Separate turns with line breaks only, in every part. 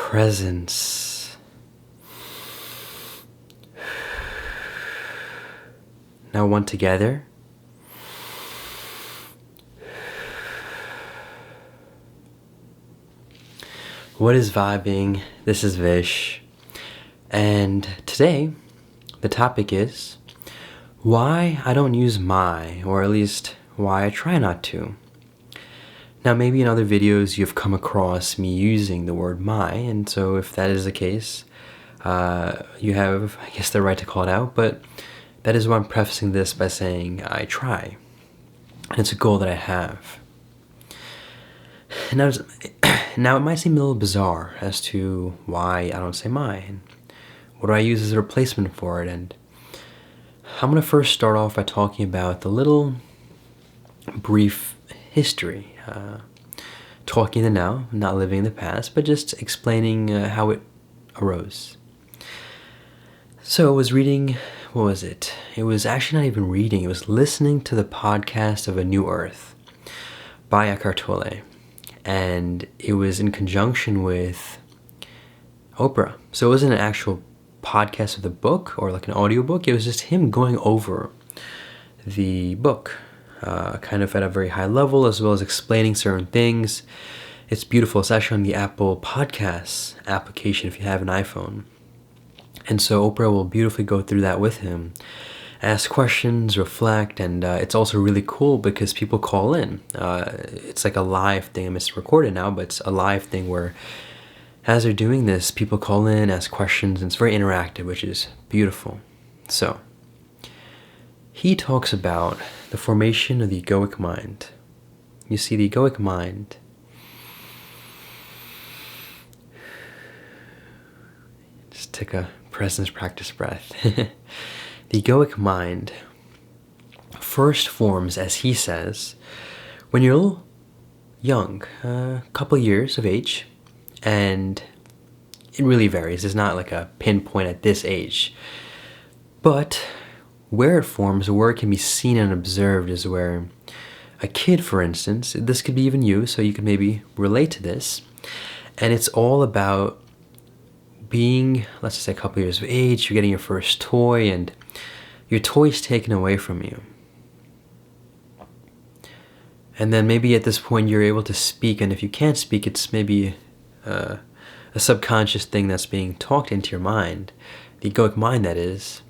presence. Now one together. What is vibing? This is Vish. And today, the topic is why I don't use my, or at least why I try not to. Now, maybe in other videos you've come across me using the word my, and so if that is the case, you have, I guess, the right to call it out, but that is why I'm prefacing this by saying I try. And it's a goal that I have. Now, it might seem a little bizarre as to why I don't say my, and what do I use as a replacement for it, and I'm going to first start off by talking about the little brief history. Talking the now, not living in the past, but just explaining how it arose. So I was reading, what was it? It was actually not even reading, it was listening to the podcast of A New Earth by Eckhart Tolle. And it was in conjunction with Oprah. So it wasn't an actual podcast of the book or like an audiobook. It was just him going over the book, kind of at a very high level, as well as explaining certain things. It's beautiful. It's actually on the Apple Podcasts application if you have an iPhone. And so Oprah will beautifully go through that with him, ask questions, reflect, and it's also really cool because people call in. It's like a live thing. I mean, it's recorded now, but it's a live thing where as they're doing this, people call in, ask questions, and it's very interactive, which is beautiful. So, he talks about the formation of the egoic mind. You see, the egoic mind just take a presence practice breath. The egoic mind first forms, as he says, when you're young, a couple years of age, and it really varies. It's not like a pinpoint at this age. But where it forms, where it can be seen and observed, is where a kid, for instance, this could be even you, so you could maybe relate to this, and it's all about being, let's just say, a couple years of age, you're getting your first toy, and your toy's taken away from you. And then maybe at this point you're able to speak, and if you can't speak, it's maybe a subconscious thing that's being talked into your mind, the egoic mind that is,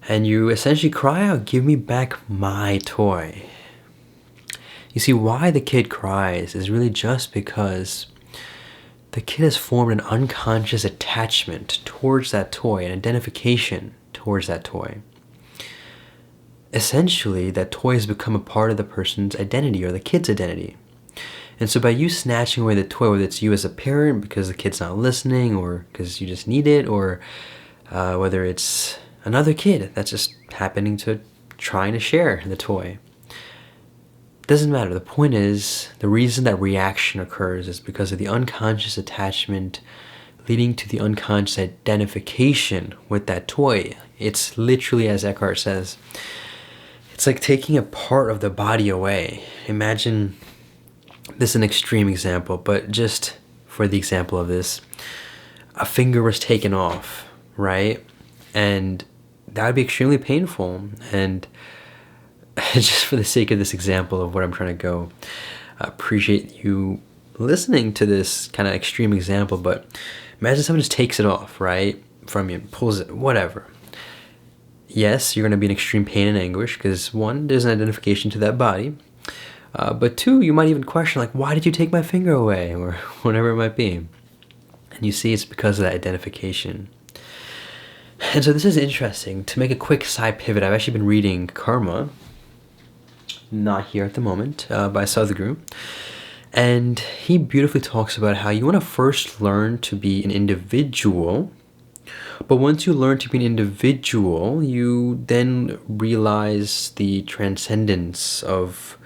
and you essentially cry out, "Give me back my toy." You see, why the kid cries is really just because the kid has formed an unconscious attachment towards that toy, an identification towards that toy. Essentially, that toy has become a part of the person's identity or the kid's identity. And so by you snatching away the toy, whether it's you as a parent because the kid's not listening or because you just need it, or whether it's another kid that's just happening to trying to share the toy, doesn't matter. The point is, the reason that reaction occurs is because of the unconscious attachment leading to the unconscious identification with that toy. It's literally, as Eckhart says, it's like taking a part of the body away. Imagine, this is an extreme example, but just for the example of this, a finger was taken off, right? And that would be extremely painful. And just for the sake of this example of what I'm trying to go, I appreciate you listening to this kind of extreme example, but imagine someone just takes it off, right, from you, pulls it, whatever. Yes, you're going to be in extreme pain and anguish because, one, there's an identification to that body, but two, you might even question, like, why did you take my finger away, or whatever it might be. And you see, it's because of that identification. And so this is interesting. To make a quick side pivot, I've actually been reading Karma, not here at the moment, by Sadhguru. And he beautifully talks about how you want to first learn to be an individual, but once you learn to be an individual, you then realize the transcendence of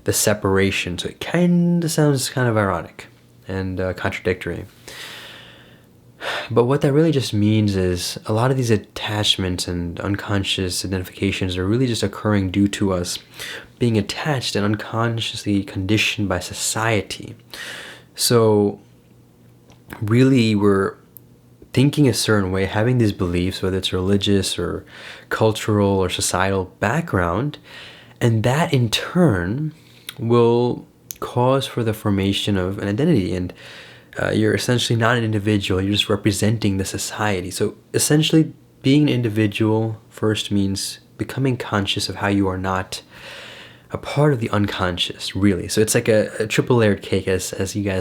the separation. So it kind of sounds kind of ironic and contradictory. But what that really just means is a lot of these attachments and unconscious identifications are really just occurring due to us being attached and unconsciously conditioned by society. So really were thinking a certain way, having these beliefs, whether it's religious or cultural or societal background, and that in turn will cause for the formation of an identity. And you're essentially not an individual, you're just representing the society. So essentially, being an individual first means becoming conscious of how you are not a part of the unconscious, really. So it's like a triple layered cake, as you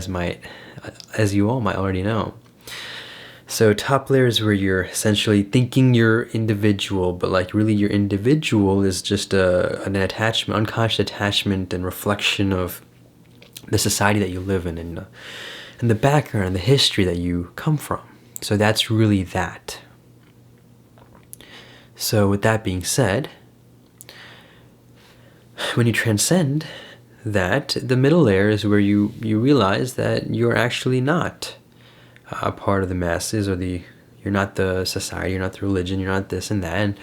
all might already know. So top layer is where you're essentially thinking you're individual, but like really your individual is just an attachment, unconscious attachment and reflection of the society that you live in and the background and the history that you come from. So that's really that. So with that being said, when you transcend that, the middle layer is where you realize that you're actually not a part of the masses, or you're not the society, you're not the religion, you're not this and that, and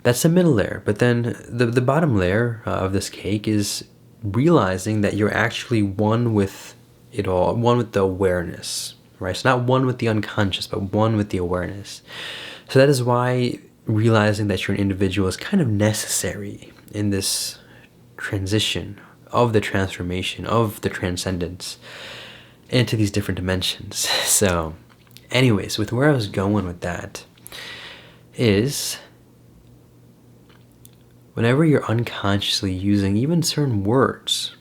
that's the middle layer. But then the bottom layer of this cake is realizing that you're actually one with it all, one with the awareness, right? It's not one with the unconscious, but one with the awareness. So that is why realizing that you're an individual is kind of necessary in this transition of the transformation, of the transcendence into these different dimensions. So anyways, with where I was going with that is whenever you're unconsciously using even certain words,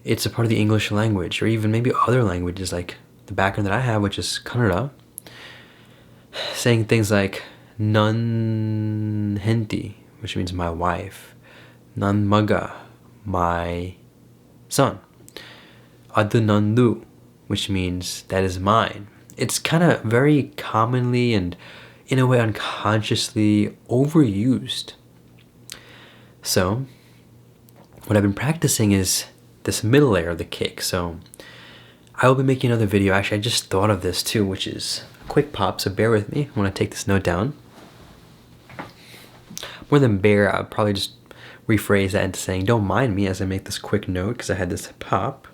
it's a part of the English language, or even maybe other languages like the background that I have, which is Kannada, saying things like Nan Henti, which means my wife, Nan Maga, my son, Adu Nandu, which means that is mine. It's kind of very commonly and in a way unconsciously overused. So what I've been practicing is this middle layer of the cake. So I will be making another video. Actually, I just thought of this too, which is a quick pop, so bear with me. I want to take this note down. More than bear, I'll probably just rephrase that into saying don't mind me as I make this quick note, because I had this pop.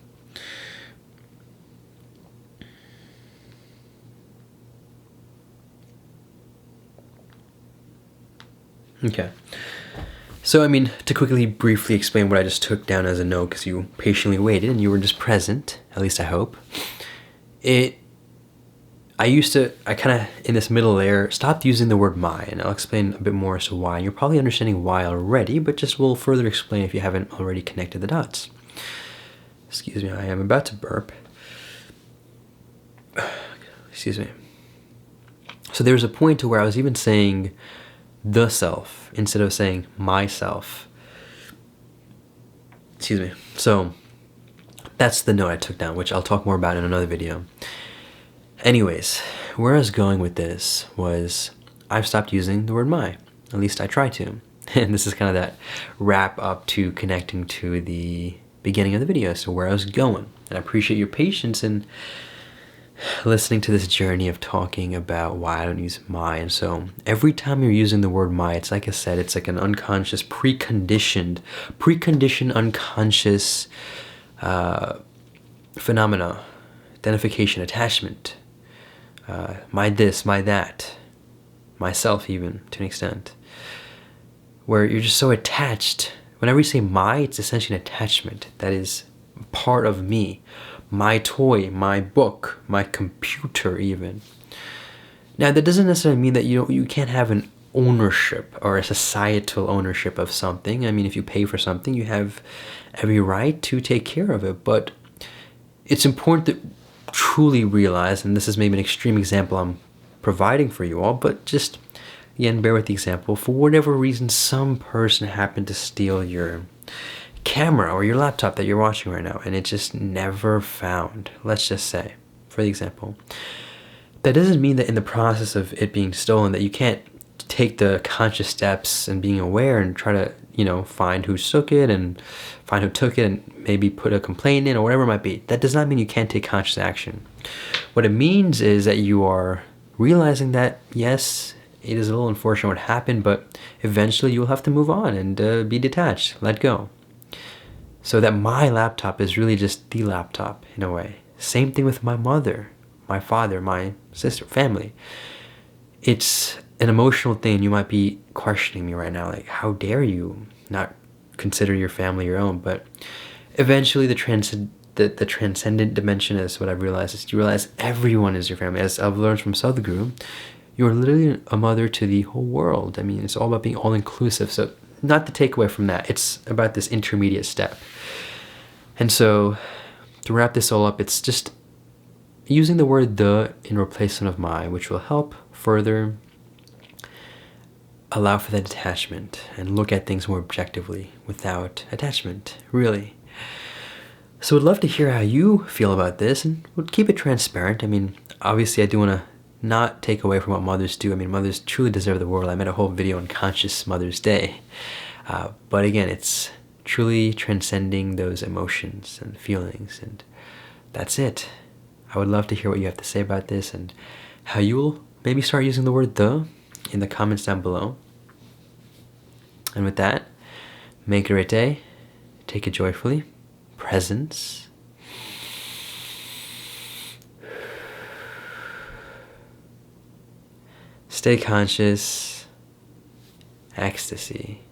Okay. So, I mean, to quickly, briefly explain what I just took down as a note, because you patiently waited and you were just present, at least I hope. I kind of, in this middle layer, stopped using the word my, and I'll explain a bit more as to why. And you're probably understanding why already, but just will further explain if you haven't already connected the dots. Excuse me, I am about to burp. Excuse me. So there was a point to where I was even saying the self instead of saying myself. Excuse me. So that's the note I took down, which I'll talk more about in another video. Anyways, where I was going with this was I've stopped using the word my. At least I try to. And this is kind of that wrap up to connecting to the beginning of the video, so where I was going. And I appreciate your patience in listening to this journey of talking about why I don't use my. And so every time you're using the word my, it's like I said, it's like an unconscious, preconditioned unconscious phenomena, identification, attachment, my this, my that, myself even to an extent, where you're just so attached. Whenever you say my, it's essentially an attachment that is part of me. My toy, my book, my computer even. Now that doesn't necessarily mean that you can't have an ownership or a societal ownership of something. I mean, if you pay for something, you have every right to take care of it. But it's important to truly realize, and this is maybe an extreme example I'm providing for you all, but just, again, bear with the example. For whatever reason, some person happened to steal your camera or your laptop that you're watching right now, and it just never found, let's just say, for the example. That doesn't mean that in the process of it being stolen that you can't take the conscious steps and being aware and try to, find who took it and find who took it and maybe put a complaint in or whatever it might be. That does not mean you can't take conscious action. What it means is that you are realizing that, yes, it is a little unfortunate what happened, but eventually you'll have to move on and be detached, let go. So that my laptop is really just the laptop in a way. Same thing with my mother, my father, my sister, family. It's an emotional thing. You might be questioning me right now, like, how dare you not consider your family your own? But eventually the transcendent dimension is what I've realized, is you realize everyone is your family. As I've learned from Sadhguru, you're literally a mother to the whole world. I mean, it's all about being all-inclusive. So not to take away from that, it's about this intermediate step. And so to wrap this all up, it's just using the word the in replacement of my, which will help further allow for that detachment and look at things more objectively without attachment, really. So I'd love to hear how you feel about this, and we'll keep it transparent. I mean, obviously I do want to not take away from what mothers do. I mean, mothers truly deserve the world. I made a whole video on Conscious Mother's Day. But again, it's truly transcending those emotions and feelings, and that's it. I would love to hear what you have to say about this and how you will maybe start using the word the in the comments down below. And with that, make it a great day. Take it joyfully. Presence. Stay conscious. Ecstasy.